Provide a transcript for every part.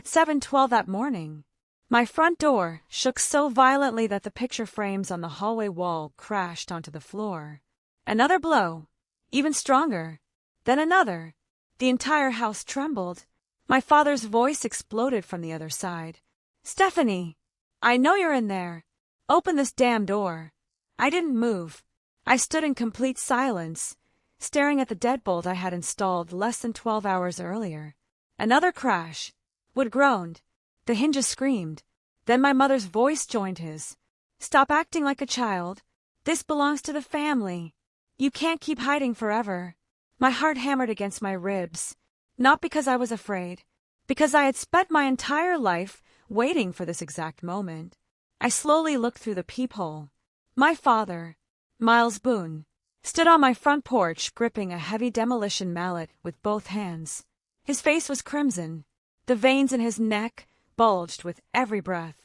At 7:12 that morning, my front door shook so violently that the picture frames on the hallway wall crashed onto the floor. Another blow, even stronger, then another. The entire house trembled. My father's voice exploded from the other side. "Stephanie, I know you're in there. Open this damn door." I didn't move. I stood in complete silence, staring at the deadbolt I had installed less than 12 hours earlier. Another crash. Wood groaned. The hinges screamed. Then my mother's voice joined his. "Stop acting like a child. This belongs to the family. You can't keep hiding forever." My heart hammered against my ribs, not because I was afraid, because I had spent my entire life waiting for this exact moment. I slowly looked through the peephole. My father, Miles Boone, stood on my front porch gripping a heavy demolition mallet with both hands. His face was crimson. The veins in his neck bulged with every breath.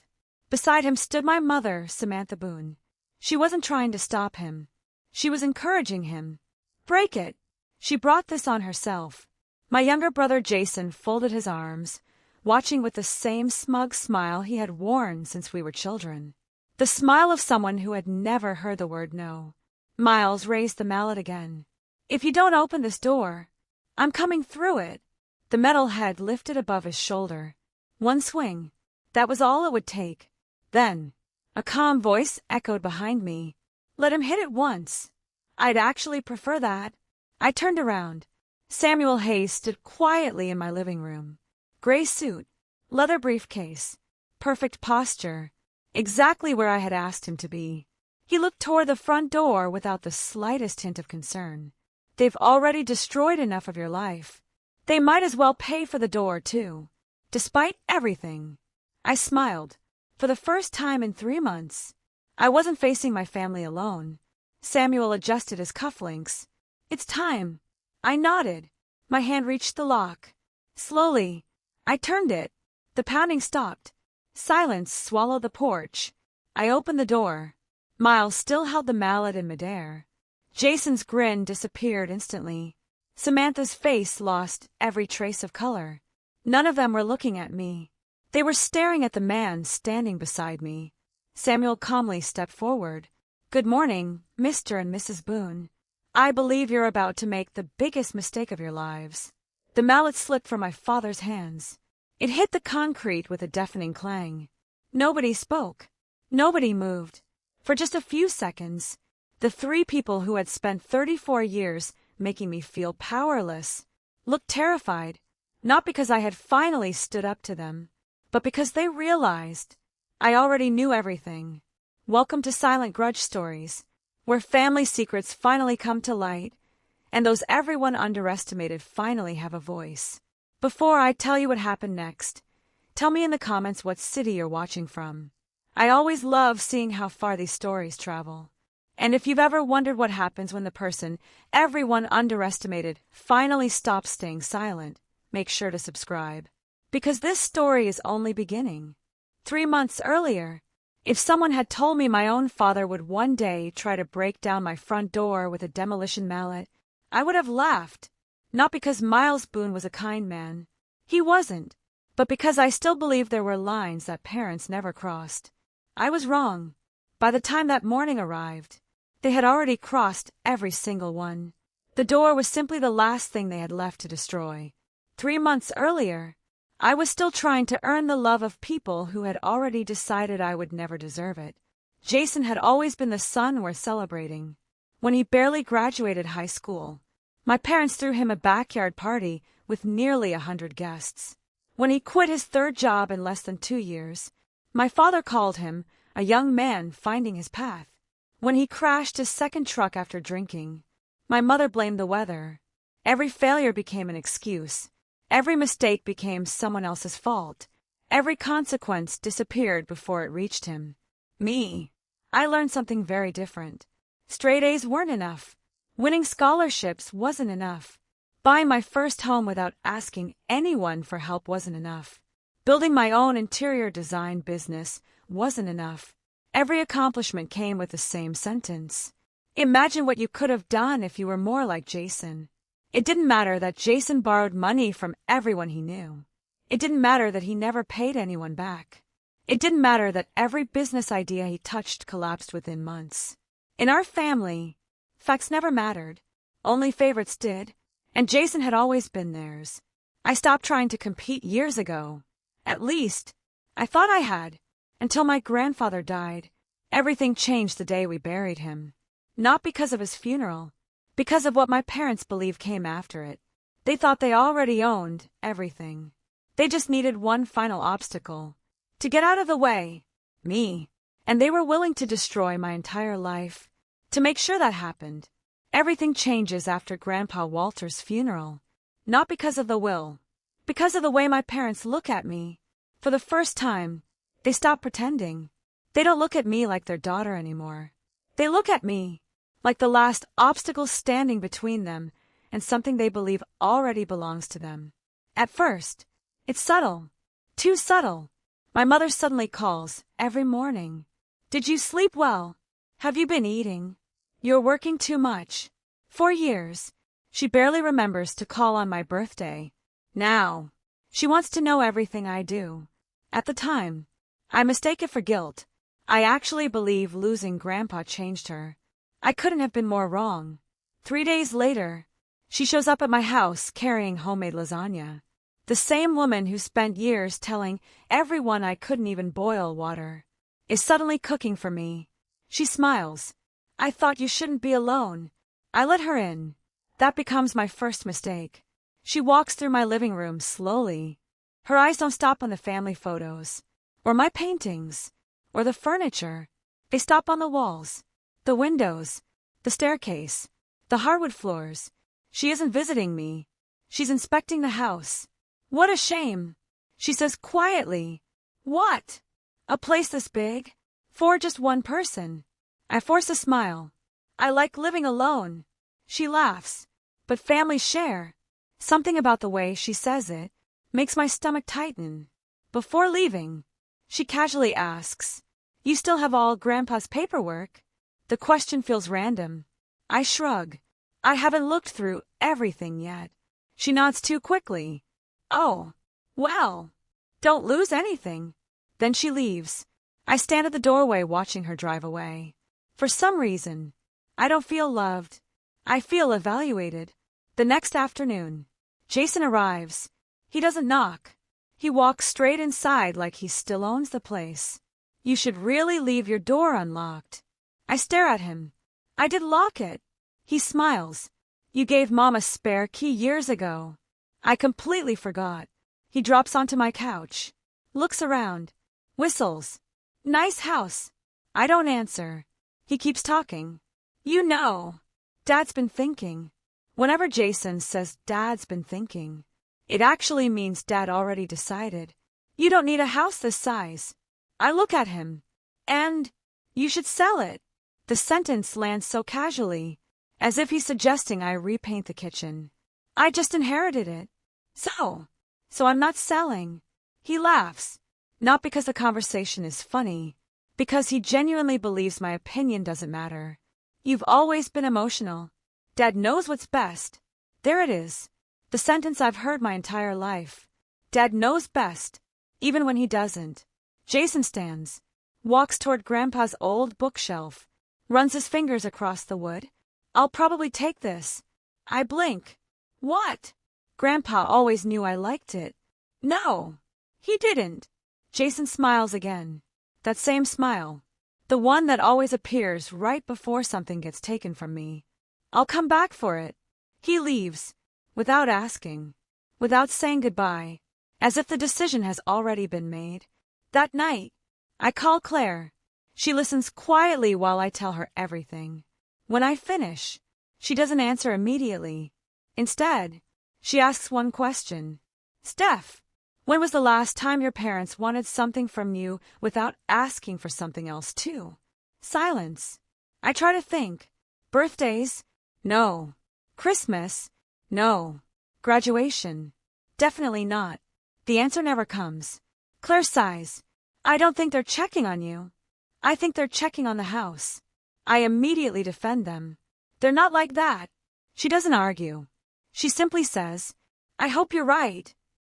Beside him stood my mother, Samantha Boone. She wasn't trying to stop him. She was encouraging him. "Break it." She brought this on herself. My younger brother Jason folded his arms, watching with the same smug smile he had worn since we were children. The smile of someone who had never heard the word no. Miles raised the mallet again. "If you don't open this door, I'm coming through it." The metal head lifted above his shoulder. One swing. That was all it would take. Then, a calm voice echoed behind me. "Let him hit it once. I'd actually prefer that." I turned around. Samuel Hayes stood quietly in my living room. Gray suit, leather briefcase, perfect posture, exactly where I had asked him to be. He looked toward the front door without the slightest hint of concern. "They've already destroyed enough of your life. They might as well pay for the door, too. Despite everything." I smiled. For the first time in 3 months, I wasn't facing my family alone. Samuel adjusted his cufflinks. "It's time." I nodded. My hand reached the lock. Slowly, I turned it. The pounding stopped. Silence swallowed the porch. I opened the door. Miles still held the mallet in midair. Jason's grin disappeared instantly. Samantha's face lost every trace of color. None of them were looking at me. They were staring at the man standing beside me. Samuel calmly stepped forward. "Good morning, Mr. and Mrs. Boone. I believe you're about to make the biggest mistake of your lives." The mallet slipped from my father's hands. It hit the concrete with a deafening clang. Nobody spoke. Nobody moved. For just a few seconds, the 3 people who had spent 34 years making me feel powerless looked terrified, not because I had finally stood up to them, but because they realized I already knew everything. Welcome to Silent Grudge Stories, where family secrets finally come to light, and those everyone underestimated finally have a voice. Before I tell you what happened next, tell me in the comments what city you're watching from. I always love seeing how far these stories travel. And if you've ever wondered what happens when the person everyone underestimated finally stops staying silent, make sure to subscribe. Because this story is only beginning. 3 months earlier, if someone had told me my own father would one day try to break down my front door with a demolition mallet, I would have laughed. Not because Miles Boone was a kind man. He wasn't. But because I still believed there were lines that parents never crossed. I was wrong. By the time that morning arrived, they had already crossed every single one. The door was simply the last thing they had left to destroy. 3 months earlier, I was still trying to earn the love of people who had already decided I would never deserve it. Jason had always been the son worth celebrating. When he barely graduated high school, my parents threw him a backyard party with nearly 100 guests. When he quit his 3rd job in less than 2 years, my father called him a young man finding his path. When he crashed his 2nd truck after drinking, my mother blamed the weather. Every failure became an excuse. Every mistake became someone else's fault. Every consequence disappeared before it reached him. Me, I learned something very different. Straight A's weren't enough. Winning scholarships wasn't enough. Buying my first home without asking anyone for help wasn't enough. Building my own interior design business wasn't enough. Every accomplishment came with the same sentence. Imagine what you could have done if you were more like Jason. It didn't matter that Jason borrowed money from everyone he knew. It didn't matter that he never paid anyone back. It didn't matter that every business idea he touched collapsed within months. In our family, facts never mattered. Only favorites did, and Jason had always been theirs. I stopped trying to compete years ago. At least, I thought I had, until my grandfather died. Everything changed the day we buried him. Not because of his funeral, because of what my parents believed came after it. They thought they already owned everything. They just needed one final obstacle to get out of the way, me, and they were willing to destroy my entire life to make sure that happened. Everything changes after Grandpa Walter's funeral, not because of the will, because of the way my parents look at me. For the first time, they stop pretending. They don't look at me like their daughter anymore. They look at me like the last obstacle standing between them and something they believe already belongs to them. At first, it's subtle, too subtle. My mother suddenly calls every morning. Did you sleep well? Have you been eating? You're working too much. For years, she barely remembers to call on my birthday. Now, she wants to know everything I do. At the time, I mistake it for guilt. I actually believe losing Grandpa changed her. I couldn't have been more wrong. 3 days later, she shows up at my house carrying homemade lasagna. The same woman who spent years telling everyone I couldn't even boil water is suddenly cooking for me. She smiles. I thought you shouldn't be alone. I let her in. That becomes my first mistake. She walks through my living room slowly. Her eyes don't stop on the family photos, or my paintings, or the furniture. They stop on the walls, the windows, the staircase, the hardwood floors. She isn't visiting me. She's inspecting the house. What a shame, she says quietly. What? A place this big? For just one person? I force a smile. I like living alone. She laughs. But families share. Something about the way she says it makes my stomach tighten. Before leaving, she casually asks, You still have all Grandpa's paperwork? The question feels random. I shrug. I haven't looked through everything yet. She nods too quickly. Oh, well, don't lose anything. Then she leaves. I stand at the doorway watching her drive away. For some reason, I don't feel loved. I feel evaluated. The next afternoon, Jason arrives. He doesn't knock. He walks straight inside like he still owns the place. You should really leave your door unlocked. I stare at him. I did lock it. He smiles. You gave Mom a spare key years ago. I completely forgot. He drops onto my couch, looks around, whistles. Nice house. I don't answer. He keeps talking. You know, Dad's been thinking. Whenever Jason says Dad's been thinking, it actually means Dad already decided. You don't need a house this size. I look at him. And you should sell it. The sentence lands so casually, as if he's suggesting I repaint the kitchen. I just inherited it. So I'm not selling. He laughs. Not because the conversation is funny, because he genuinely believes my opinion doesn't matter. You've always been emotional. Dad knows what's best. There it is. The sentence I've heard my entire life. Dad knows best, even when he doesn't. Jason stands, walks toward Grandpa's old bookshelf, runs his fingers across the wood. I'll probably take this. I blink. What? Grandpa always knew I liked it. No, he didn't. Jason smiles again. That same smile. The one that always appears right before something gets taken from me. I'll come back for it. He leaves, without asking, without saying goodbye, as if the decision has already been made. That night, I call Claire. She listens quietly while I tell her everything. When I finish, she doesn't answer immediately. Instead, she asks one question. Steph, when was the last time your parents wanted something from you without asking for something else too? Silence. I try to think. Birthdays? No. Christmas? No. Graduation? Definitely not. The answer never comes. Claire sighs. I don't think they're checking on you. I think they're checking on the house. I immediately defend them. They're not like that. She doesn't argue. She simply says, I hope you're right.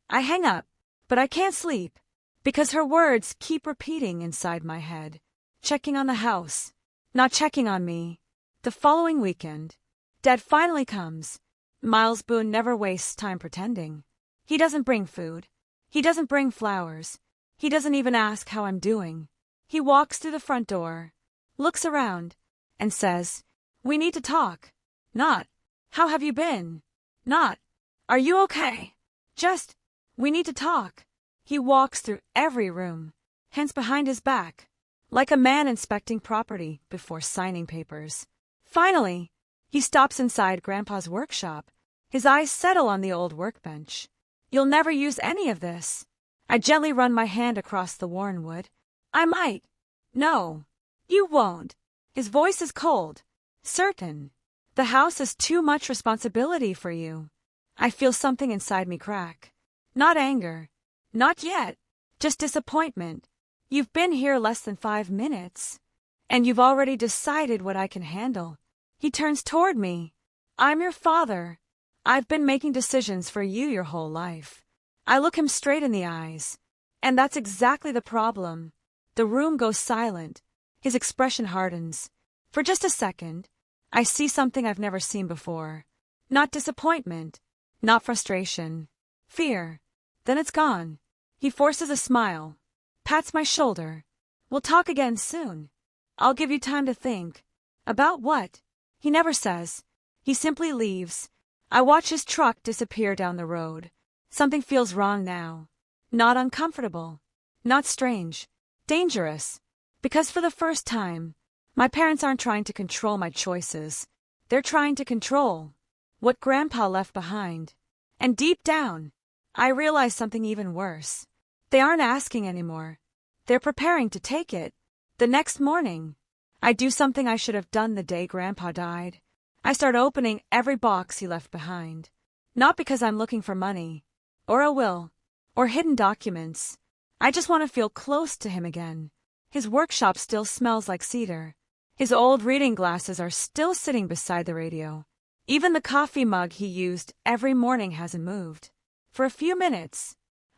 I hang up. But I can't sleep, because her words keep repeating inside my head. Checking on the house, not checking on me. The following weekend, Dad finally comes. Miles Boone never wastes time pretending. He doesn't bring food. He doesn't bring flowers. He doesn't even ask how I'm doing. He walks through the front door, looks around, and says, "We need to talk." Not, "How have you been?" Not, "Are you okay?" Just, "We need to talk." He walks through every room, hands behind his back, like a man inspecting property before signing papers. Finally, he stops inside Grandpa's workshop. His eyes settle on the old workbench. "You'll never use any of this." I gently run my hand across the worn wood. "I might." "No, you won't." His voice is cold, certain. "The house is too much responsibility for you." I feel something inside me crack. Not anger. Not yet. Just disappointment. "You've been here less than 5 minutes, and you've already decided what I can handle." He turns toward me. "I'm your father. I've been making decisions for you your whole life." I look him straight in the eyes. And that's exactly the problem. The room goes silent. His expression hardens. For just a second, I see something I've never seen before. Not disappointment. Not frustration. Fear. Then it's gone. He forces a smile. Pats my shoulder. "We'll talk again soon. I'll give you time to think." About what? He never says. He simply leaves. I watch his truck disappear down the road. Something feels wrong now. Not uncomfortable. Not strange. Dangerous. Because for the first time, my parents aren't trying to control my choices. They're trying to control what Grandpa left behind. And deep down, I realize something even worse. They aren't asking anymore. They're preparing to take it. The next morning, I do something I should have done the day Grandpa died. I start opening every box he left behind. Not because I'm looking for money, or a will, or hidden documents. I just want to feel close to him again. His workshop still smells like cedar. His old reading glasses are still sitting beside the radio. Even the coffee mug he used every morning hasn't moved. For a few minutes,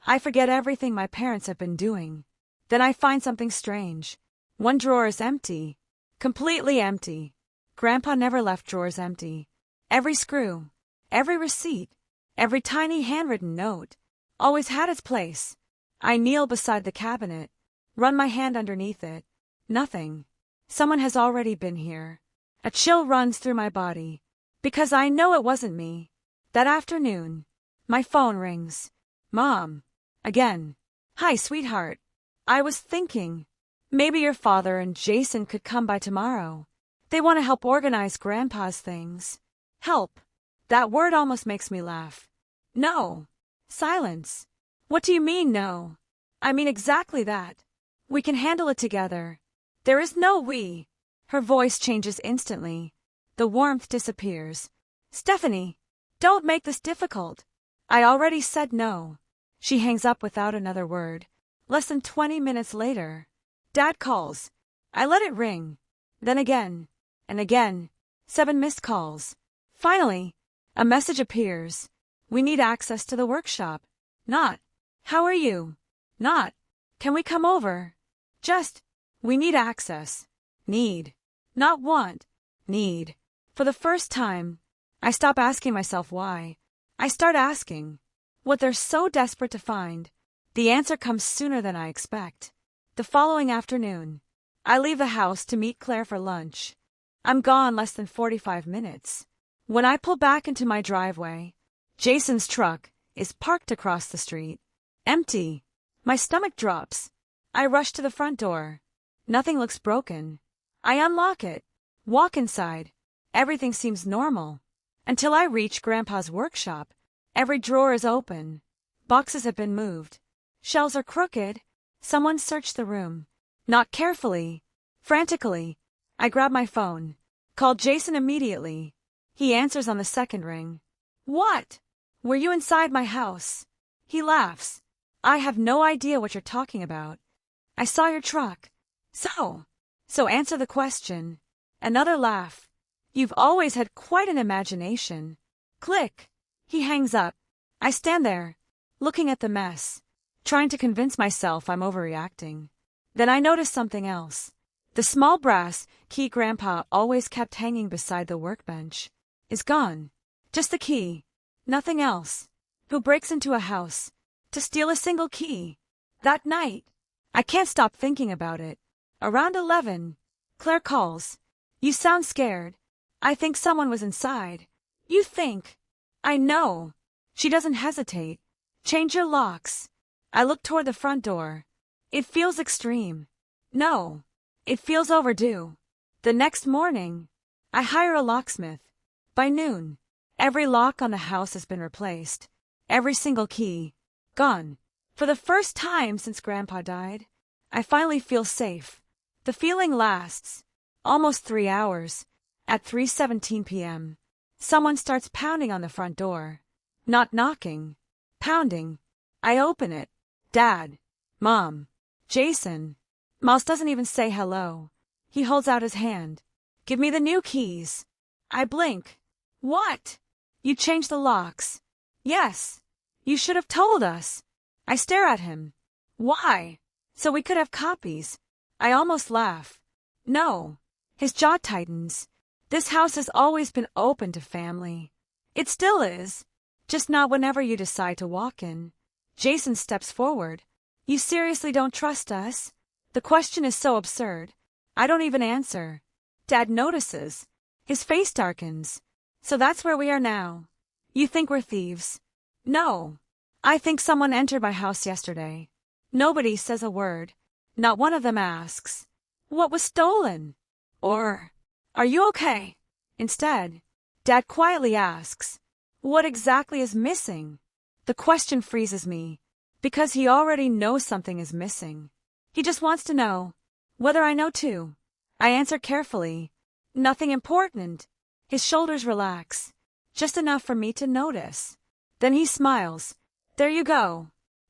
I forget everything my parents have been doing. Then I find something strange. One drawer is empty. Completely empty. Grandpa never left drawers empty. Every screw, every receipt, every tiny handwritten note always had its place. I kneel beside the cabinet, run my hand underneath it. Nothing. Someone has already been here. A chill runs through my body, because I know it wasn't me. That afternoon, my phone rings. Mom. Again. "Hi, sweetheart. I was thinking, maybe your father and Jason could come by tomorrow. They want to help organize Grandpa's things." Help. That word almost makes me laugh. No. Silence. "What do you mean, no?" "I mean exactly that. We can handle it together." "There is no we." Her voice changes instantly. The warmth disappears. "Stephanie, don't make this difficult." "I already said no." She hangs up without another word. Less than 20 minutes later, Dad calls. I let it ring. Then again. And again. 7 missed calls. Finally, a message appears. "We need access to the workshop." Not, "How are you?" Not, "Can we come over?" Just, "We need access." Need. Not want. Need. For the first time, I stop asking myself why. I start asking what they're so desperate to find. The answer comes sooner than I expect. The following afternoon, I leave the house to meet Claire for lunch. I'm gone less than 45 minutes. When I pull back into my driveway, Jason's truck is parked across the street. Empty. My stomach drops. I rush to the front door. Nothing looks broken. I unlock it, walk inside. Everything seems normal. Until I reach Grandpa's workshop. Every drawer is open. Boxes have been moved. Shelves are crooked. Someone searched the room. Not carefully. Frantically. I grab my phone. Call Jason immediately. He answers on the second ring. "What? Were you inside my house?" He laughs. "I have no idea what you're talking about. I saw your truck." So answer the question." Another laugh. "You've always had quite an imagination." Click. He hangs up. I stand there, looking at the mess. trying to convince myself I'm overreacting. Then I noticed something else. The small brass key Grandpa always kept hanging beside the workbench is gone. Just the key. Nothing else. Who breaks into a house to steal a single key? That night, I can't stop thinking about it. Around 11, Claire calls. You sound scared. I think someone was inside. You think? I know. She doesn't hesitate. Change your locks. I look toward the front door. It feels extreme. No. It feels overdue. The next morning, I hire a locksmith. By noon, every lock on the house has been replaced. Every single key. Gone. For the first time since Grandpa died, I finally feel safe. The feeling lasts almost 3 hours. At 3:17 p.m., someone starts pounding on the front door. Not knocking. Pounding. I open it. Dad. Mom. Jason. Miles doesn't even say hello. He holds out his hand. Give me the new keys. I blink. What? You changed the locks. Yes. You should have told us. I stare at him. Why? So we could have copies. I almost laugh. No. His jaw tightens. This house has always been open to family. It still is. Just not whenever you decide to walk in. Jason steps forward. You seriously don't trust us? The question is so absurd. I don't even answer. Dad notices. His face darkens. So that's where we are now. You think we're thieves? No. I think someone entered my house yesterday. Nobody says a word. Not one of them asks, what was stolen? Or, are you okay? Instead, Dad quietly asks, what exactly is missing? The question freezes me, because he already knows something is missing. He just wants to know whether I know too. I answer carefully. Nothing important. His shoulders relax, just enough for me to notice. Then he smiles. There you go.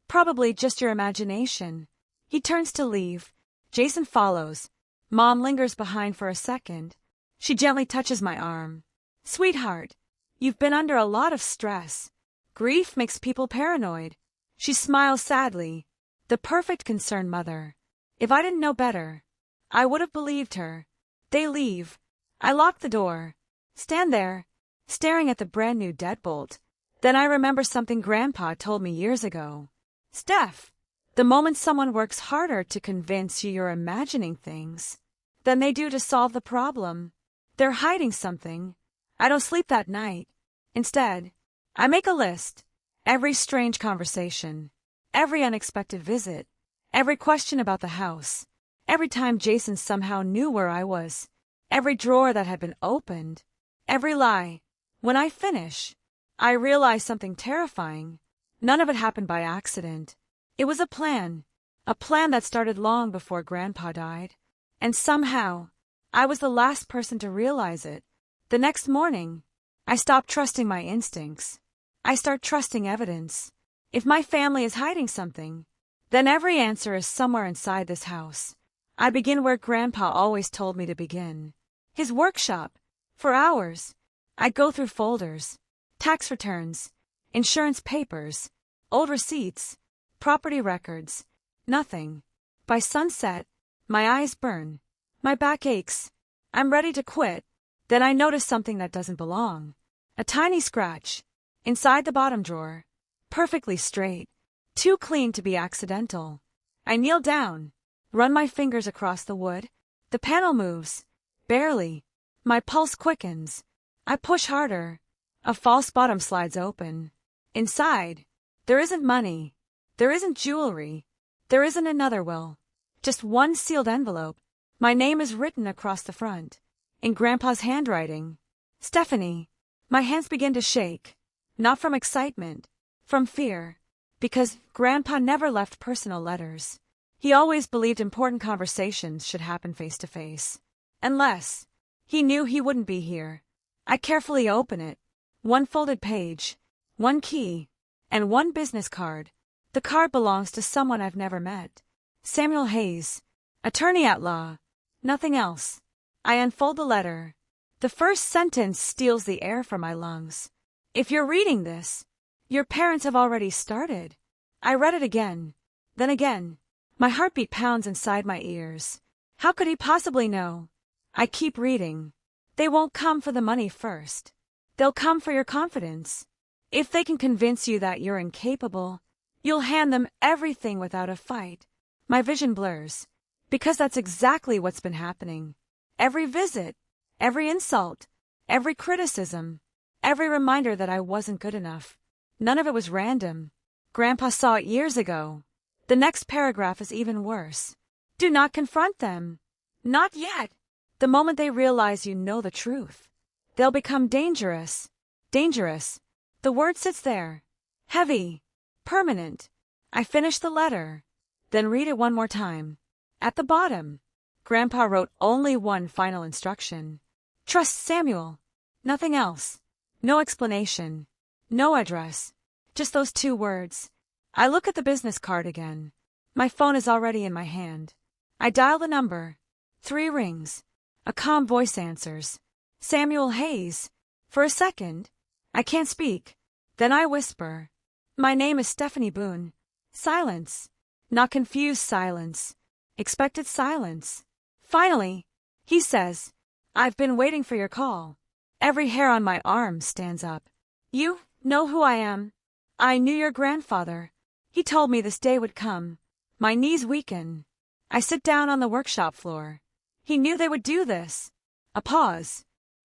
Probably just your imagination. He turns to leave. Jason follows. Mom lingers behind for a second. She gently touches my arm. Sweetheart, you've been under a lot of stress. Grief makes people paranoid. She smiles sadly. The perfect concerned mother. If I didn't know better, I would have believed her. They leave. I lock the door. Stand there, staring at the brand new deadbolt. Then I remember something Grandpa told me years ago. Steph, the moment someone works harder to convince you you're imagining things than they do to solve the problem, they're hiding something. I don't sleep that night. Instead, I make a list. Every strange conversation, every unexpected visit, every question about the house, every time Jason somehow knew where I was, every drawer that had been opened, every lie. When I finish, I realize something terrifying. None of it happened by accident. It was a plan that started long before Grandpa died. And somehow, I was the last person to realize it. The next morning, I stopped trusting my instincts. I start trusting evidence. If my family is hiding something, then every answer is somewhere inside this house. I begin where Grandpa always told me to begin. His workshop. For hours, I go through folders, tax returns, insurance papers, old receipts, property records. Nothing. By sunset, my eyes burn. My back aches. I'm ready to quit. Then I notice something that doesn't belong. A tiny scratch. Inside the bottom drawer. Perfectly straight. Too clean to be accidental. I kneel down. Run my fingers across the wood. The panel moves. Barely. My pulse quickens. I push harder. A false bottom slides open. Inside, there isn't money. There isn't jewelry. There isn't another will. Just one sealed envelope. My name is written across the front. In Grandpa's handwriting. Stephanie. My hands begin to shake. Not from excitement. From fear. Because Grandpa never left personal letters. He always believed important conversations should happen face to face. Unless he knew he wouldn't be here. I carefully open it. One folded page. One key. And one business card. The card belongs to someone I've never met. Samuel Hayes. Attorney at law. Nothing else. I unfold the letter. The first sentence steals the air from my lungs. If you're reading this, your parents have already started. I read it again. Then again, my heartbeat pounds inside my ears. How could he possibly know? I keep reading. They won't come for the money first. They'll come for your confidence. If they can convince you that you're incapable, you'll hand them everything without a fight. My vision blurs, because that's exactly what's been happening. Every visit, every insult, every criticism, every reminder that I wasn't good enough. None of it was random. Grandpa saw it years ago. The next paragraph is even worse. Do not confront them. Not yet. The moment they realize you know the truth, they'll become dangerous. Dangerous. The word sits there. Heavy. Permanent. I finish the letter. Then read it one more time. At the bottom, Grandpa wrote only one final instruction. Trust Samuel. Nothing else. No explanation. No address. Just those 2 words. I look at the business card again. My phone is already in my hand. I dial the number. 3 rings. A calm voice answers. Samuel Hayes. For a second, I can't speak. Then I whisper. My name is Stephanie Boone. Silence. Not confused silence. Expected silence. Finally, he says, I've been waiting for your call. Every hair on my arm stands up. You know who I am. I knew your grandfather. He told me this day would come. My knees weaken. I sit down on the workshop floor. He knew they would do this. A pause.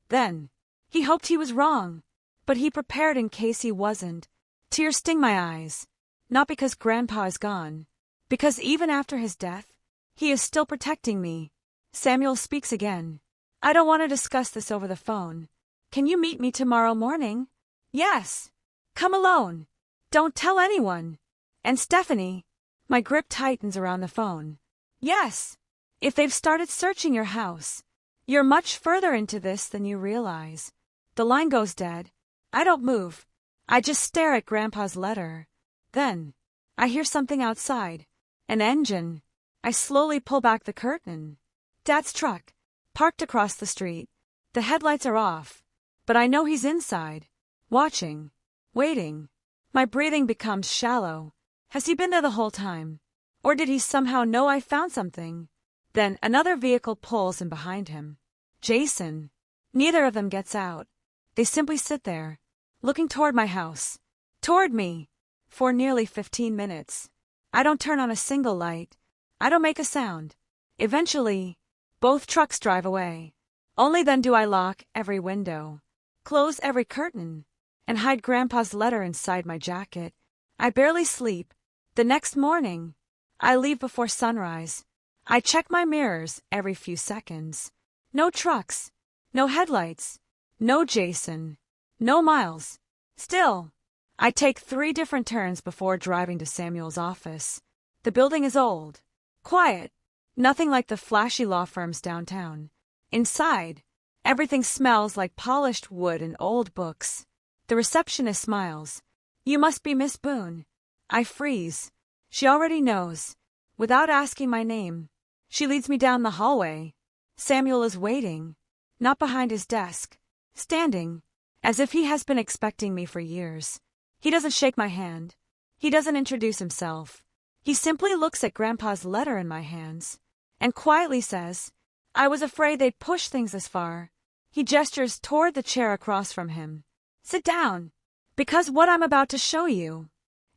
Then, he hoped he was wrong, but he prepared in case he wasn't. Tears sting my eyes. Not because Grandpa is gone, because even after his death, he is still protecting me. Samuel speaks again. I don't want to discuss this over the phone. Can you meet me tomorrow morning? Yes. Come alone. Don't tell anyone. And Stephanie. My grip tightens around the phone. Yes. If they've started searching your house, you're much further into this than you realize. The line goes dead. I don't move. I just stare at Grandpa's letter. Then, I hear something outside. An engine. I slowly pull back the curtain. Dad's truck, parked across the street. The headlights are off, but I know he's inside, watching, waiting. My breathing becomes shallow. Has he been there the whole time? Or did he somehow know I found something? Then another vehicle pulls in behind him. Jason. Neither of them gets out. They simply sit there, looking toward my house. Toward me. For nearly 15 minutes. I don't turn on a single light. I don't make a sound. Eventually, both trucks drive away. Only then do I lock every window, close every curtain, and hide Grandpa's letter inside my jacket. I barely sleep. The next morning, I leave before sunrise. I check my mirrors every few seconds. No trucks, no headlights, no Jason, no Miles. Still, I take 3 different turns before driving to Samuel's office. The building is old, quiet, nothing like the flashy law firms downtown. Inside, everything smells like polished wood and old books. The receptionist smiles. You must be Miss Boone. I freeze. She already knows. Without asking my name, she leads me down the hallway. Samuel is waiting, not behind his desk, standing, as if he has been expecting me for years. He doesn't shake my hand. He doesn't introduce himself. He simply looks at Grandpa's letter in my hands and quietly says, I was afraid they'd push things this far. He gestures toward the chair across from him. Sit down, because what I'm about to show you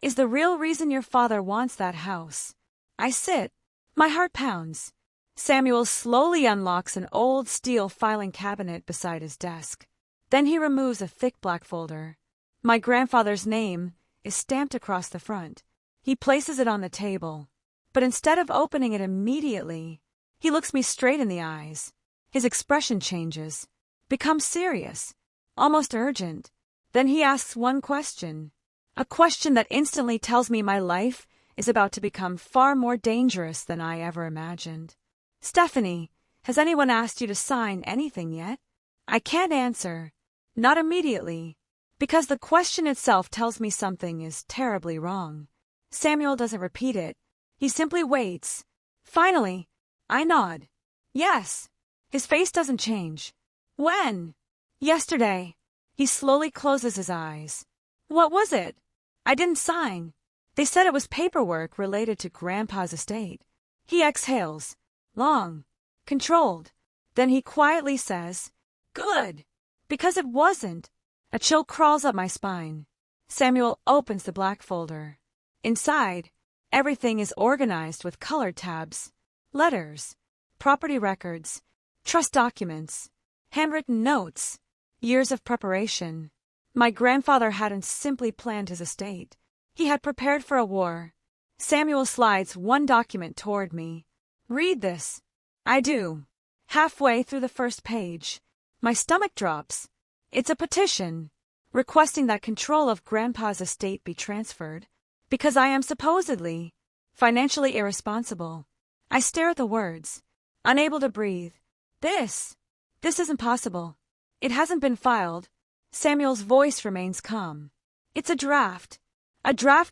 is the real reason your father wants that house. I sit. My heart pounds. Samuel slowly unlocks an old steel filing cabinet beside his desk. Then he removes a thick black folder. My grandfather's name is stamped across the front. He places it on the table, but instead of opening it immediately, he looks me straight in the eyes. His expression changes, becomes serious, almost urgent. Then he asks one question, a question that instantly tells me my life is about to become far more dangerous than I ever imagined. Stephanie, has anyone asked you to sign anything yet? I can't answer, not immediately, because the question itself tells me something is terribly wrong. Samuel doesn't repeat it. He simply waits. Finally, I nod. Yes. His face doesn't change. When? Yesterday. He slowly closes his eyes. What was it? I didn't sign. They said it was paperwork related to Grandpa's estate. He exhales, long, controlled. Then he quietly says, "Good." Because it wasn't. A chill crawls up my spine. Samuel opens the black folder. Inside, everything is organized with colored tabs, letters, property records, trust documents, handwritten notes, years of preparation. My grandfather hadn't simply planned his estate. He had prepared for a war. Samuel slides one document toward me. "Read this." I do. Halfway through the first page, my stomach drops. It's a petition, requesting that control of Grandpa's estate be transferred, because I am supposedly financially irresponsible. I stare at the words, unable to breathe. This isn't possible. It hasn't been filed. Samuel's voice remains calm. It's a draft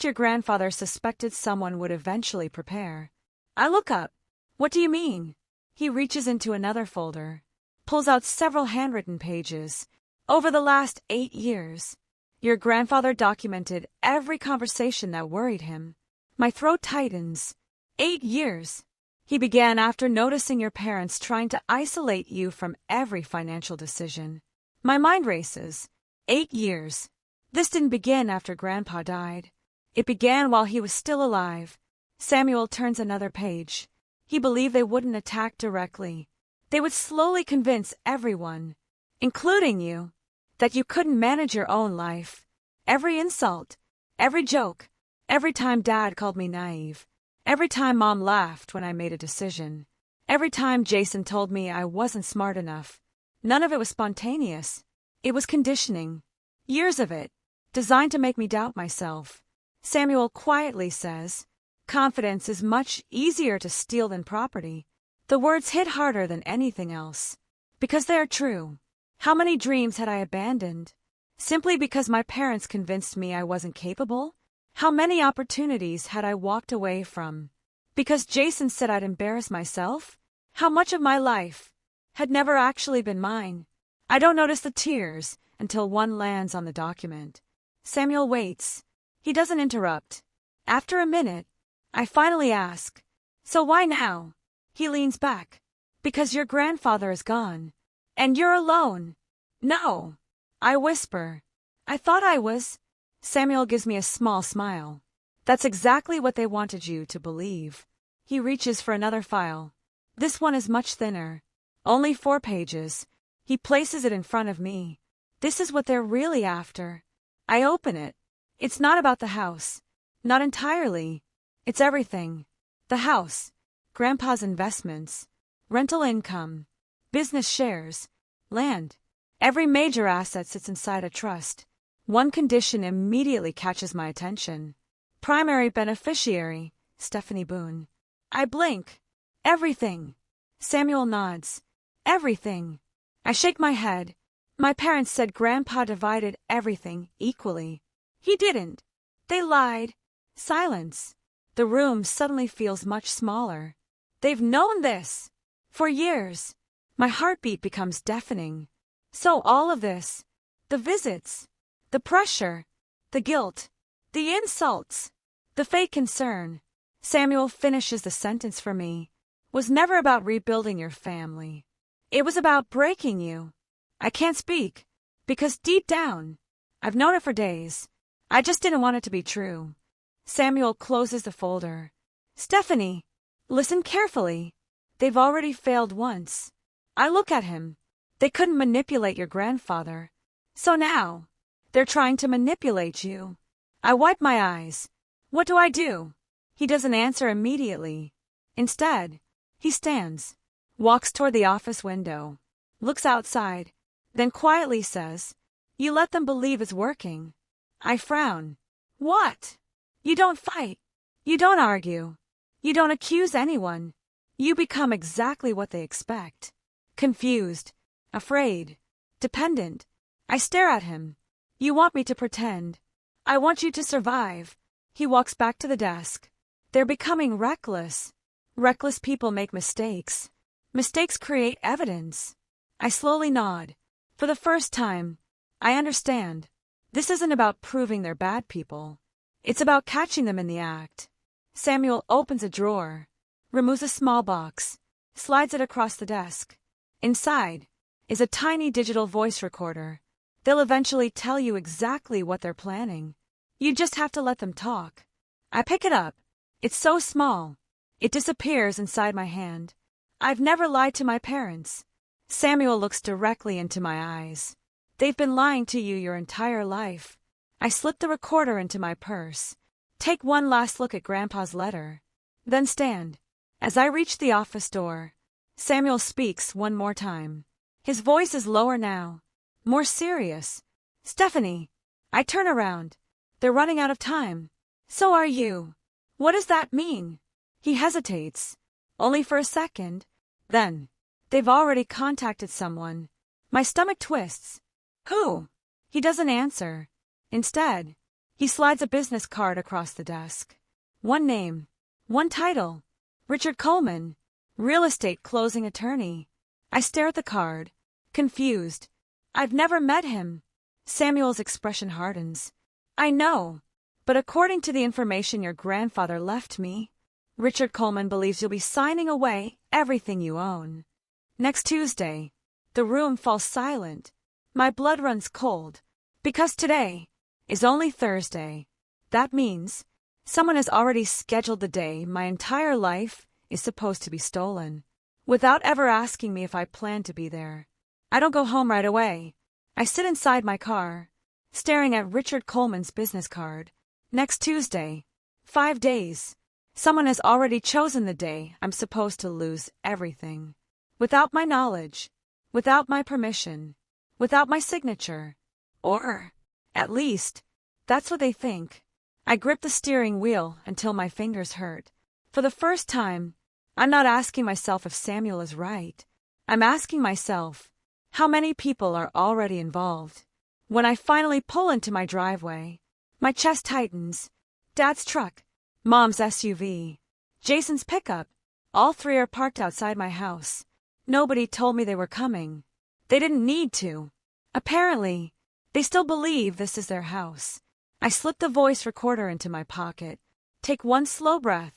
your grandfather suspected someone would eventually prepare. I look up. "What do you mean?" He reaches into another folder, pulls out several handwritten pages. "Over the last 8 years, your grandfather documented every conversation that worried him." My throat tightens. 8 years. He began after noticing your parents trying to isolate you from every financial decision. My mind races. 8 years. This didn't begin after Grandpa died. It began while he was still alive. Samuel turns another page. He believed they wouldn't attack directly. They would slowly convince everyone, including you, that you couldn't manage your own life. Every insult, every joke, every time Dad called me naive, every time Mom laughed when I made a decision, every time Jason told me I wasn't smart enough. None of it was spontaneous. It was conditioning. Years of it, designed to make me doubt myself. Samuel quietly says, "Confidence is much easier to steal than property." The words hit harder than anything else. Because they are true. How many dreams had I abandoned? Simply because my parents convinced me I wasn't capable? How many opportunities had I walked away from? Because Jason said I'd embarrass myself? How much of my life had never actually been mine? I don't notice the tears until one lands on the document. Samuel waits. He doesn't interrupt. After a minute, I finally ask, "So why now?" He leans back. "Because your grandfather is gone. And you're alone." "No." I whisper. "I thought I was." Samuel gives me a small smile. "That's exactly what they wanted you to believe." He reaches for another file. This one is much thinner. Only 4 pages. He places it in front of me. "This is what they're really after." I open it. It's not about the house. Not entirely. It's everything. The house, Grandpa's investments, rental income, business shares, land. Every major asset sits inside a trust. One condition immediately catches my attention. Primary beneficiary, Stephanie Boone. I blink. "Everything." Samuel nods. "Everything." I shake my head. My parents said Grandpa divided everything equally. He didn't. They lied. Silence. The room suddenly feels much smaller. They've known this for years. My heartbeat becomes deafening. So all of this, the visits, the pressure, the guilt, the insults, the fake concern, Samuel finishes the sentence for me, was never about rebuilding your family. It was about breaking you. I can't speak, because deep down, I've known it for days. I just didn't want it to be true. Samuel closes the folder. "Stephanie, listen carefully. They've already failed once." I look at him. "They couldn't manipulate your grandfather. So now, they're trying to manipulate you." I wipe my eyes. "What do I do?" He doesn't answer immediately. Instead, he stands, walks toward the office window, looks outside, then quietly says, "You let them believe it's working." I frown. "What?" "You don't fight. You don't argue. You don't accuse anyone. You become exactly what they expect. Confused, afraid, dependent." I stare at him. "You want me to pretend. I want you to survive." He walks back to the desk. "They're becoming reckless. Reckless people make mistakes. Mistakes create evidence." I slowly nod. For the first time, I understand. This isn't about proving they're bad people. It's about catching them in the act. Samuel opens a drawer, removes a small box, slides it across the desk. Inside is a tiny digital voice recorder. They'll eventually tell you exactly what they're planning. You just have to let them talk. I pick it up. It's so small. It disappears inside my hand. I've never lied to my parents. Samuel looks directly into my eyes. They've been lying to you your entire life. I slip the recorder into my purse. Take one last look at Grandpa's letter. Then stand. As I reach the office door, Samuel speaks one more time. His voice is lower now, more serious. Stephanie. I turn around. They're running out of time. So are you. What does that mean? He hesitates. Only for a second. Then, they've already contacted someone. My stomach twists. Who? He doesn't answer. Instead, he slides a business card across the desk. One name. One title. Richard Coleman, real estate closing attorney. I stare at the card, confused. I've never met him. Samuel's expression hardens. I know, but according to the information your grandfather left me, Richard Coleman believes you'll be signing away everything you own. Next Tuesday, the room falls silent. My blood runs cold, because today is only Thursday. That means someone has already scheduled the day my entire life is supposed to be stolen, without ever asking me if I plan to be there. I don't go home right away. I sit inside my car, staring at Richard Coleman's business card. Next Tuesday, 5 days. Someone has already chosen the day I'm supposed to lose everything. Without my knowledge, without my permission, without my signature. Or, at least, that's what they think. I grip the steering wheel until my fingers hurt. For the first time, I'm not asking myself if Samuel is right. I'm asking myself, how many people are already involved? When I finally pull into my driveway, my chest tightens. Dad's truck, Mom's SUV, Jason's pickup, all three are parked outside my house. Nobody told me they were coming. They didn't need to. Apparently, they still believe this is their house. I slip the voice recorder into my pocket, take one slow breath,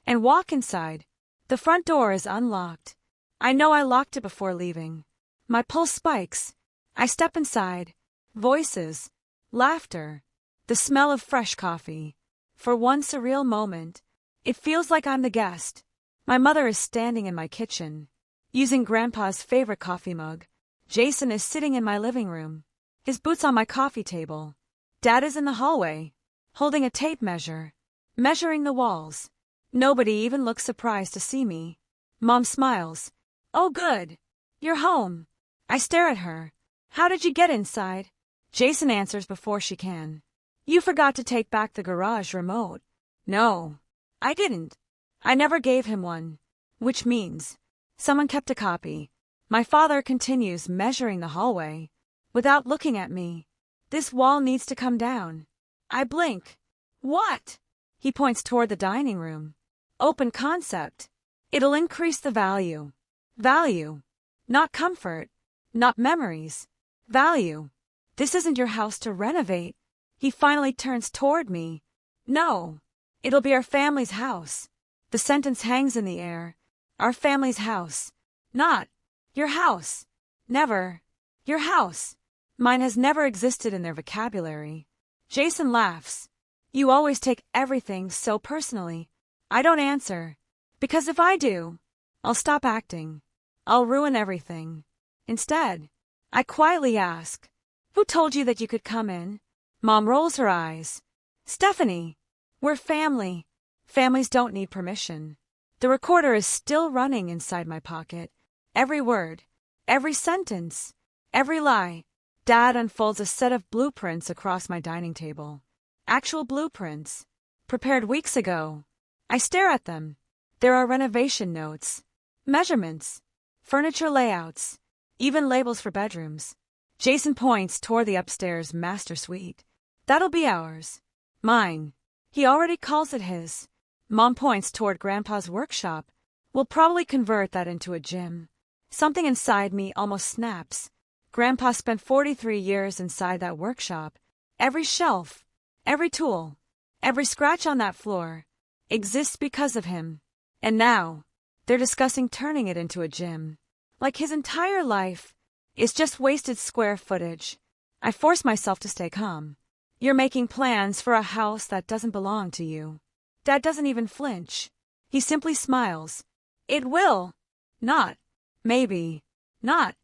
and walk inside. The front door is unlocked. I know I locked it before leaving. My pulse spikes. I step inside. Voices, laughter, the smell of fresh coffee. For one surreal moment, it feels like I'm the guest. My mother is standing in my kitchen, using Grandpa's favorite coffee mug. Jason is sitting in my living room, his boots on my coffee table. Dad is in the hallway, holding a tape measure, measuring the walls. Nobody even looks surprised to see me. Mom smiles. Oh good, you're home. I stare at her. How did you get inside? Jason answers before she can. You forgot to take back the garage remote. No, I didn't. I never gave him one. Which means someone kept a copy. My father continues measuring the hallway, without looking at me. This wall needs to come down. I blink. What? He points toward the dining room. Open concept. It'll increase the value. Value. Not comfort. Not memories. Value. This isn't your house to renovate. He finally turns toward me. No. It'll be our family's house. The sentence hangs in the air. Our family's house. Not your house. Never. Your house. Mine has never existed in their vocabulary. Jason laughs. You always take everything so personally. I don't answer. Because if I do, I'll stop acting. I'll ruin everything. Instead, I quietly ask, who told you that you could come in? Mom rolls her eyes. Stephanie, we're family. Families don't need permission. The recorder is still running inside my pocket. Every word, every sentence, every lie. Dad unfolds a set of blueprints across my dining table. Actual blueprints, prepared weeks ago. I stare at them. There are renovation notes, measurements, furniture layouts, even labels for bedrooms. Jason points toward the upstairs master suite. That'll be ours. Mine. He already calls it his. Mom points toward Grandpa's workshop. We'll probably convert that into a gym. Something inside me almost snaps. Grandpa spent 43 years inside that workshop. Every shelf, every tool, Every scratch on that floor exists because of him. And now, they're discussing turning it into a gym. Like his entire life is just wasted square footage. I force myself to stay calm. You're making plans for a house that doesn't belong to you. Dad doesn't even flinch. He simply smiles. It will. Not. Maybe. Not.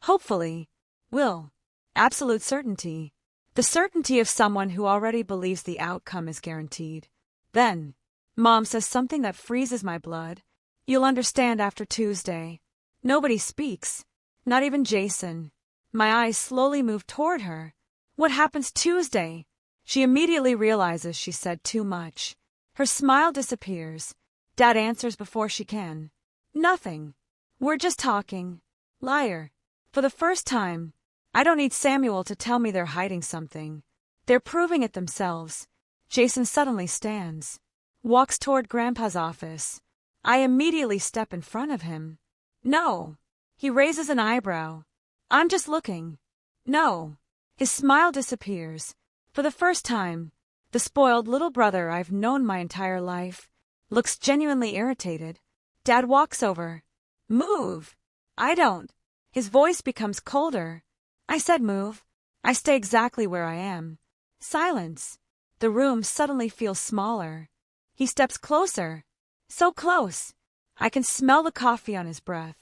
Hopefully. Will. Absolute certainty. The certainty of someone who already believes the outcome is guaranteed. Then, Mom says something that freezes my blood. You'll understand after Tuesday. Nobody speaks. Not even Jason. My eyes slowly move toward her. What happens Tuesday? She immediately realizes she said too much. Her smile disappears. Dad answers before she can. Nothing. We're just talking. Liar. For the first time, I don't need Samuel to tell me they're hiding something. They're proving it themselves. Jason suddenly stands. Walks toward Grandpa's office. I immediately step in front of him. No. He raises an eyebrow. I'm just looking. No. His smile disappears. For the first time, the spoiled little brother I've known my entire life looks genuinely irritated. Dad walks over. Move. I don't. His voice becomes colder. I said move. I stay exactly where I am. Silence. The room suddenly feels smaller. He steps closer. So close. I can smell the coffee on his breath.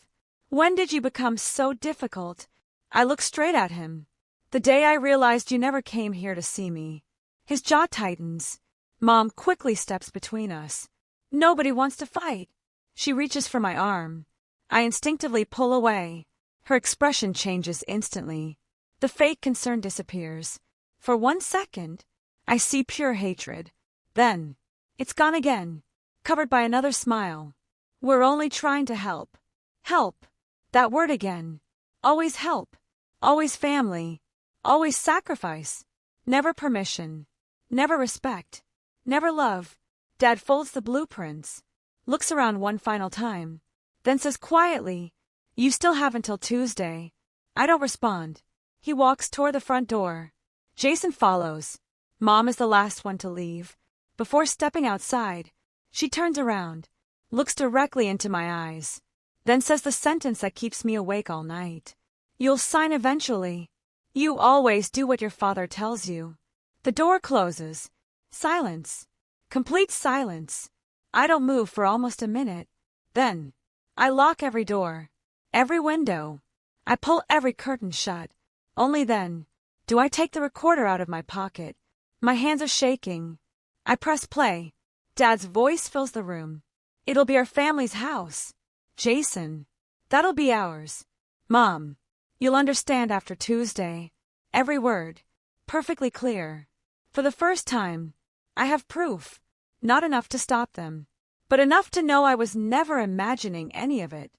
When did you become so difficult? I look straight at him. The day I realized you never came here to see me. His jaw tightens. Mom quickly steps between us. Nobody wants to fight. She reaches for my arm. I instinctively pull away. Her expression changes instantly. The fake concern disappears. For 1 second, I see pure hatred. Then, it's gone again, covered by another smile. We're only trying to help. Help. That word again. Always help. Always family. Always sacrifice. Never permission. Never respect. Never love. Dad folds the blueprints. Looks around one final time. Then says quietly, "You still have until Tuesday." I don't respond. He walks toward the front door. Jason follows. Mom is the last one to leave. Before stepping outside, she turns around, looks directly into my eyes, then says the sentence that keeps me awake all night. "You'll sign eventually. You always do what your father tells you." The door closes. Silence. Complete silence. I don't move for almost a minute. Then, I lock every door, every window. I pull every curtain shut. Only then do I take the recorder out of my pocket. My hands are shaking. I press play. Dad's voice fills the room. "It'll be our family's house. Jason, that'll be ours. Mom, you'll understand after Tuesday." Every word, perfectly clear. For the first time, I have proof. Not enough to stop them, but enough to know I was never imagining any of it.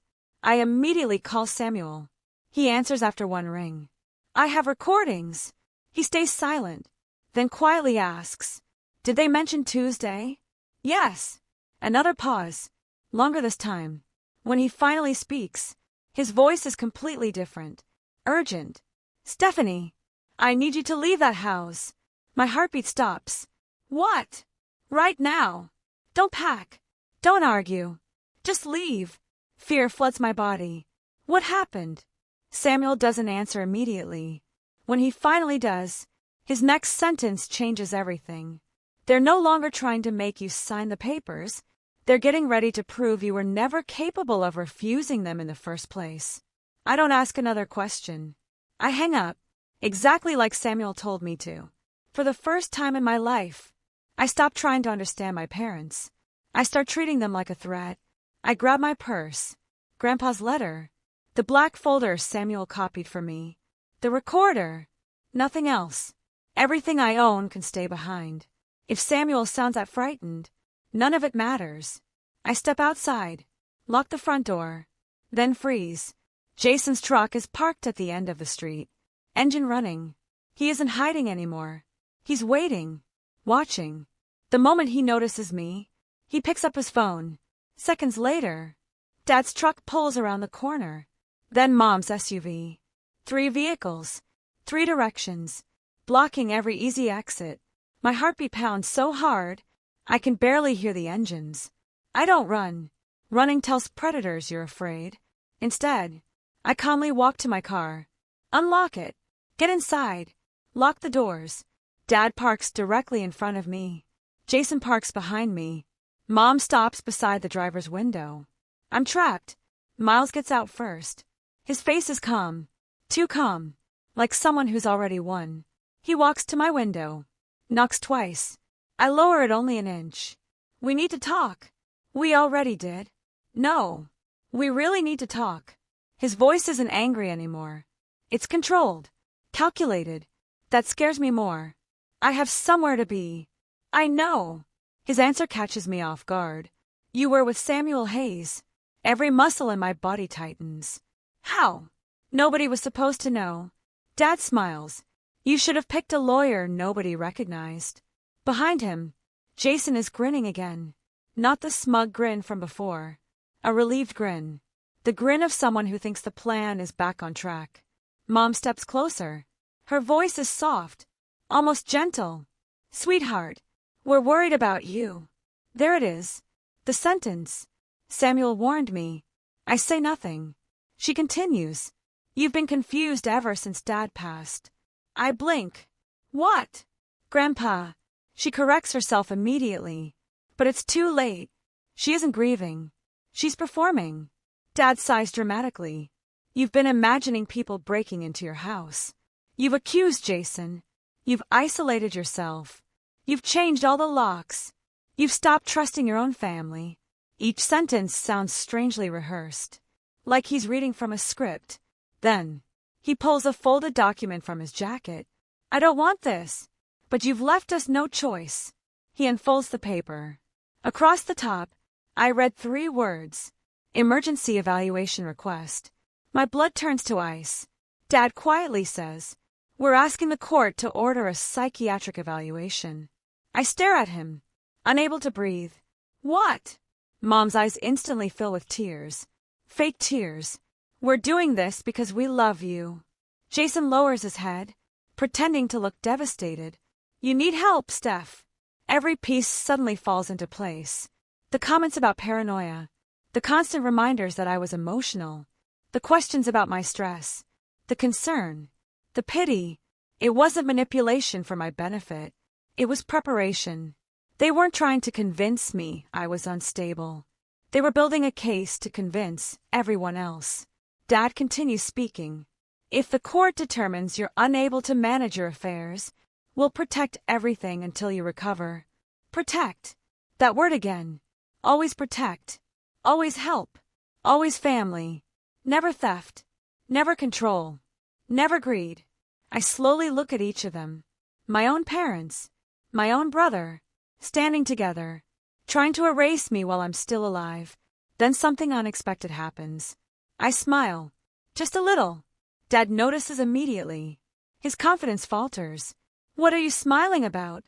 I immediately call Samuel. He answers after one ring. "I have recordings." He stays silent, then quietly asks, "Did they mention Tuesday?" "Yes." Another pause, longer this time. When he finally speaks, his voice is completely different. Urgent. "Stephanie, I need you to leave that house." My heartbeat stops. "What?" "Right now. Don't pack. Don't argue. Just leave." Fear floods my body. "What happened?" Samuel doesn't answer immediately. When he finally does, his next sentence changes everything. "They're no longer trying to make you sign the papers. They're getting ready to prove you were never capable of refusing them in the first place." I don't ask another question. I hang up, exactly like Samuel told me to. For the first time in my life, I stop trying to understand my parents. I start treating them like a threat. I grab my purse, Grandpa's letter, the black folder Samuel copied for me, the recorder, nothing else. Everything I own can stay behind. If Samuel sounds that frightened, none of it matters. I step outside, lock the front door, then freeze. Jason's truck is parked at the end of the street, engine running. He isn't hiding anymore. He's waiting, watching. The moment he notices me, he picks up his phone. Seconds later, Dad's truck pulls around the corner. Then Mom's SUV. 3 vehicles, 3 directions, blocking every easy exit. My heartbeat pounds so hard, I can barely hear the engines. I don't run. Running tells predators you're afraid. Instead, I calmly walk to my car. Unlock it. Get inside. Lock the doors. Dad parks directly in front of me. Jason parks behind me. Mom stops beside the driver's window. I'm trapped. Miles gets out first. His face is calm. Too calm. Like someone who's already won. He walks to my window. Knocks twice. I lower it only an inch. We need to talk. We already did. No. We really need to talk. His voice isn't angry anymore. It's controlled. Calculated. That scares me more. I have somewhere to be. I know. His answer catches me off guard. You were with Samuel Hayes. Every muscle in my body tightens. How? Nobody was supposed to know. Dad smiles. You should have picked a lawyer nobody recognized. Behind him, Jason is grinning again. Not the smug grin from before. A relieved grin. The grin of someone who thinks the plan is back on track. Mom steps closer. Her voice is soft, almost gentle. Sweetheart, we're worried about you. There it is. The sentence. Samuel warned me. I say nothing. She continues. You've been confused ever since Dad passed. I blink. What? Grandpa. She corrects herself immediately. But it's too late. She isn't grieving. She's performing. Dad sighs dramatically. You've been imagining people breaking into your house. You've accused Jason. You've isolated yourself. You've changed all the locks. You've stopped trusting your own family. Each sentence sounds strangely rehearsed. Like he's reading from a script. Then, he pulls a folded document from his jacket. I don't want this. But you've left us no choice. He unfolds the paper. Across the top, I read 3 words. Emergency evaluation request. My blood turns to ice. Dad quietly says, we're asking the court to order a psychiatric evaluation. I stare at him, unable to breathe. What? Mom's eyes instantly fill with tears. Fake tears. We're doing this because we love you. Jason lowers his head, pretending to look devastated. You need help, Steph. Every piece suddenly falls into place. The comments about paranoia. The constant reminders that I was emotional. The questions about my stress. The concern. The pity. It wasn't manipulation for my benefit. It was preparation. They weren't trying to convince me I was unstable. They were building a case to convince everyone else. Dad continues speaking. If the court determines you're unable to manage your affairs, we'll protect everything until you recover. Protect. That word again. Always protect. Always help. Always family. Never theft. Never control. Never greed. I slowly look at each of them. My own parents. My own brother. Standing together. Trying to erase me while I'm still alive. Then something unexpected happens. I smile. Just a little. Dad notices immediately. His confidence falters. What are you smiling about?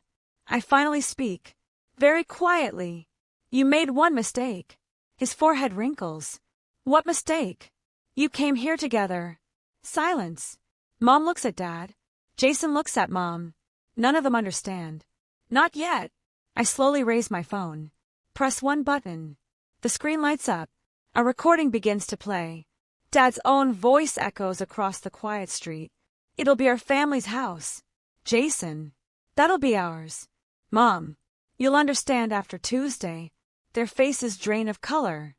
I finally speak. Very quietly. You made one mistake. His forehead wrinkles. What mistake? You came here together. Silence. Mom looks at Dad. Jason looks at Mom. None of them understand. Not yet. I slowly raise my phone. Press one button. The screen lights up. A recording begins to play. Dad's own voice echoes across the quiet street. It'll be our family's house. Jason. That'll be ours. Mom. You'll understand after Tuesday. Their faces drain of color.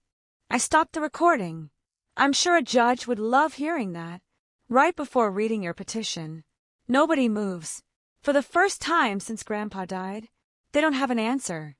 I stopped the recording. I'm sure a judge would love hearing that. Right before reading your petition. Nobody moves. For the first time since Grandpa died, they don't have an answer.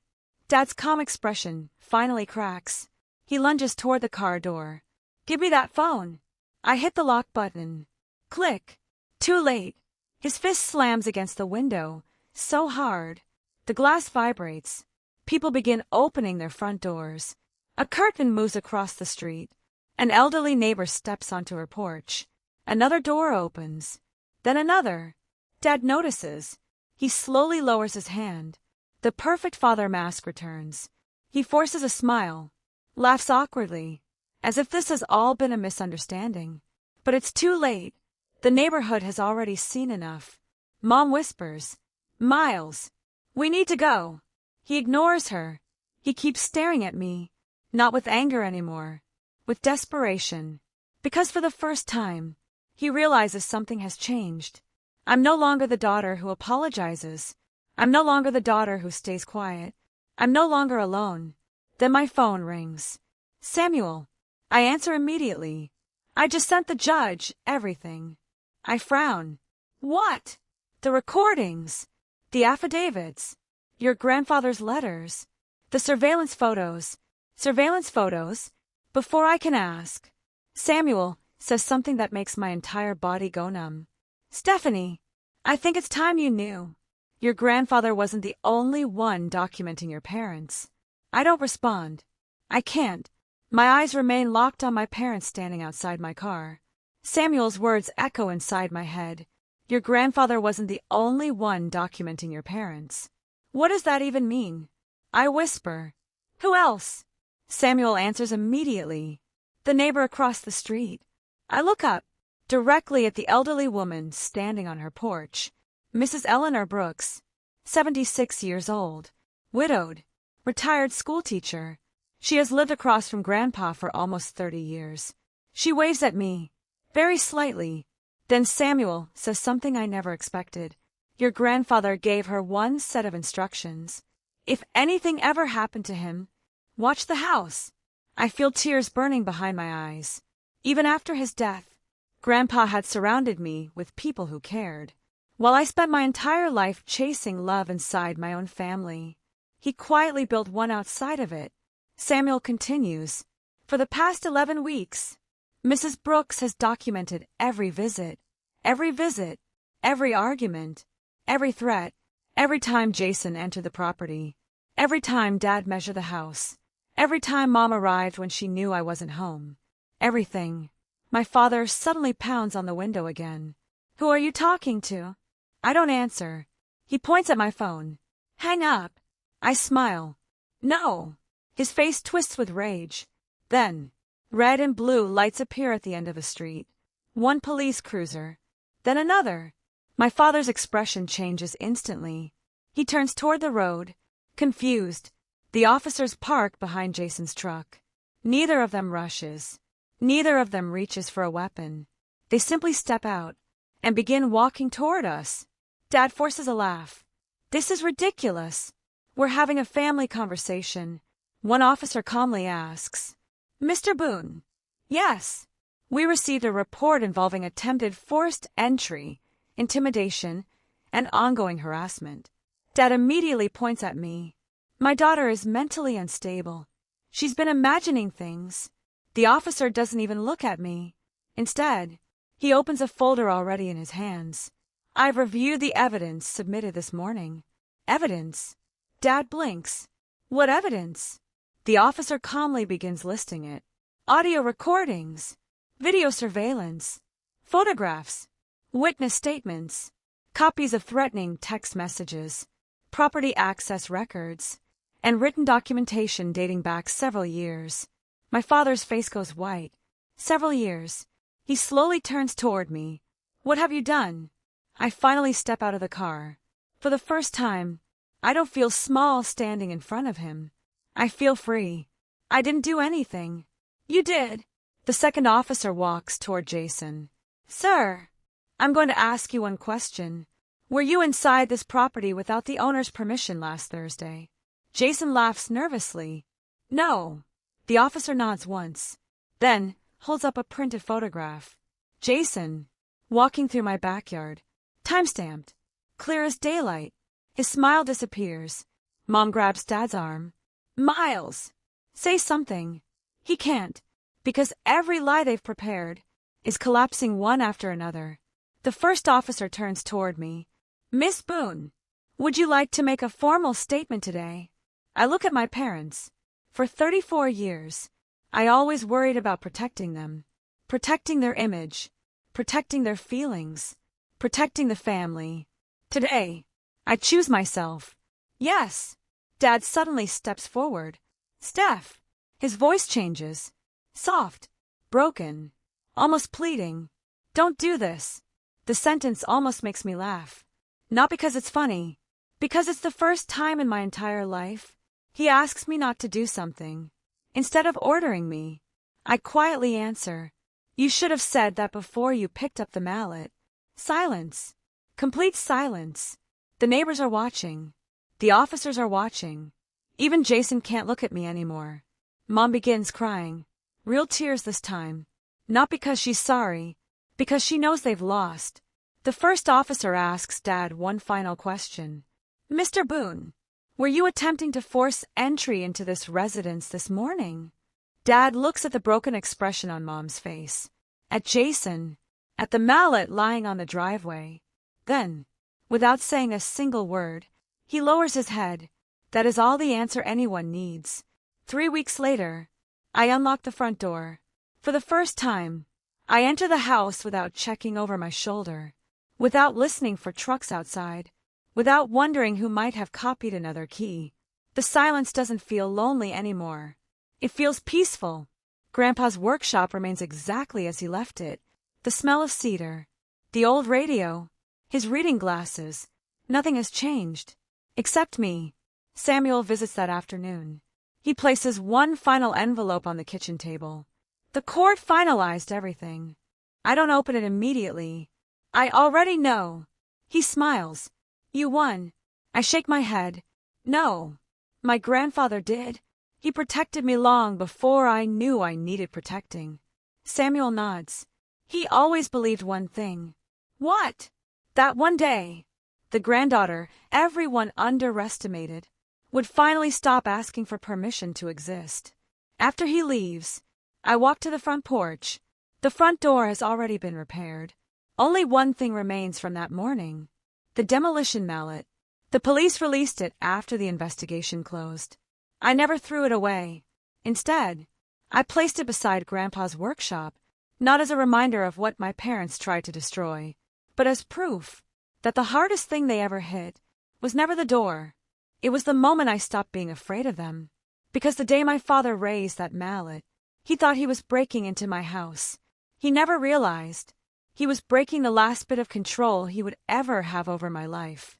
Dad's calm expression finally cracks. He lunges toward the car door. Give me that phone. I hit the lock button. Click. Too late. His fist slams against the window, so hard. The glass vibrates. People begin opening their front doors. A curtain moves across the street. An elderly neighbor steps onto her porch. Another door opens. Then another. Dad notices. He slowly lowers his hand. The perfect father mask returns. He forces a smile. Laughs awkwardly. As if this has all been a misunderstanding. But it's too late. The neighborhood has already seen enough. Mom whispers. Miles. We need to go. He ignores her. He keeps staring at me, not with anger anymore, with desperation. Because for the first time, he realizes something has changed. I'm no longer the daughter who apologizes. I'm no longer the daughter who stays quiet. I'm no longer alone. Then my phone rings. Samuel. I answer immediately. I just sent the judge everything. I frown. What? The recordings. The affidavits. Your grandfather's letters. The surveillance photos. Surveillance photos. Before I can ask, Samuel says something that makes my entire body go numb. Stephanie, I think it's time you knew. Your grandfather wasn't the only one documenting your parents. I don't respond. I can't. My eyes remain locked on my parents standing outside my car. Samuel's words echo inside my head. Your grandfather wasn't the only one documenting your parents. What does that even mean? I whisper. Who else? Samuel answers immediately. The neighbor across the street. I look up, directly at the elderly woman standing on her porch. Mrs. Eleanor Brooks, 76 years old, widowed, retired schoolteacher. She has lived across from Grandpa for almost 30 years. She waves at me, very slightly. Then Samuel says something I never expected. Your grandfather gave her one set of instructions. If anything ever happened to him, watch the house. I feel tears burning behind my eyes. Even after his death, Grandpa had surrounded me with people who cared. While I spent my entire life chasing love inside my own family, he quietly built one outside of it. Samuel continues. For the past 11 weeks, Mrs. Brooks has documented every visit, every argument, every threat, every time Jason entered the property, every time Dad measured the house, every time Mom arrived when she knew I wasn't home. Everything. My father suddenly pounds on the window again. Who are you talking to? I don't answer. He points at my phone. Hang up. I smile. No. His face twists with rage. Then, red and blue lights appear at the end of the street. One police cruiser. Then another. My father's expression changes instantly. He turns toward the road, confused. The officers park behind Jason's truck. Neither of them rushes. Neither of them reaches for a weapon. They simply step out and begin walking toward us. Dad forces a laugh. This is ridiculous. We're having a family conversation. One officer calmly asks, Mr. Boone? Yes. We received a report involving attempted forced entry, intimidation, and ongoing harassment. Dad immediately points at me. My daughter is mentally unstable. She's been imagining things. The officer doesn't even look at me. Instead, he opens a folder already in his hands. I've reviewed the evidence submitted this morning. Evidence? Dad blinks. What evidence? The officer calmly begins listing it. Audio recordings, video surveillance, photographs, witness statements, copies of threatening text messages, property access records, and written documentation dating back several years. My father's face goes white. Several years. He slowly turns toward me. What have you done? I finally step out of the car. For the first time, I don't feel small standing in front of him. I feel free. I didn't do anything. You did. The second officer walks toward Jason. Sir, I'm going to ask you one question. Were you inside this property without the owner's permission last Thursday? Jason laughs nervously. No. The officer nods once, then holds up a printed photograph. Jason, walking through my backyard. Time-stamped. Clear as daylight. His smile disappears. Mom grabs Dad's arm. Miles! Say something. He can't, because every lie they've prepared is collapsing one after another. The first officer turns toward me. Miss Boone, would you like to make a formal statement today? I look at my parents. For 34 years, I always worried about protecting them, protecting their image, protecting their feelings, protecting the family. Today, I choose myself. Yes. Dad suddenly steps forward. Steph. His voice changes. Soft, broken, almost pleading. Don't do this. The sentence almost makes me laugh. Not because it's funny, Because it's the first time in my entire life he asks me not to do something. Instead of ordering me, I quietly answer, "You should have said that before you picked up the mallet." Silence. Complete silence. The neighbors are watching. The officers are watching. Even Jason can't look at me anymore. Mom begins crying. Real tears this time. Not because she's sorry, because she knows they've lost. The first officer asks Dad one final question. "Mr. Boone, were you attempting to force entry into this residence this morning?" Dad looks at the broken expression on Mom's face, at Jason, at the mallet lying on the driveway. Then, without saying a single word, he lowers his head. That is all the answer anyone needs. 3 weeks later, I unlock the front door. For the first time, I enter the house without checking over my shoulder, without listening for trucks outside, without wondering who might have copied another key. The silence doesn't feel lonely anymore. It feels peaceful. Grandpa's workshop remains exactly as he left it. The smell of cedar, the old radio, his reading glasses. Nothing has changed. Except me. Samuel visits that afternoon. He places one final envelope on the kitchen table. The court finalized everything. I don't open it immediately. I already know. He smiles. "You won." I shake my head. No. My grandfather did. He protected me long before I knew I needed protecting. Samuel nods. He always believed one thing. What? That one day, the granddaughter everyone underestimated would finally stop asking for permission to exist. After he leaves, I walk to the front porch. The front door has already been repaired. Only one thing remains from that morning. The demolition mallet. The police released it after the investigation closed. I never threw it away. Instead, I placed it beside Grandpa's workshop, not as a reminder of what my parents tried to destroy, but as proof that the hardest thing they ever hit was never the door. It was the moment I stopped being afraid of them. Because the day my father raised that mallet, he thought he was breaking into my house. He never realized he was breaking the last bit of control he would ever have over my life.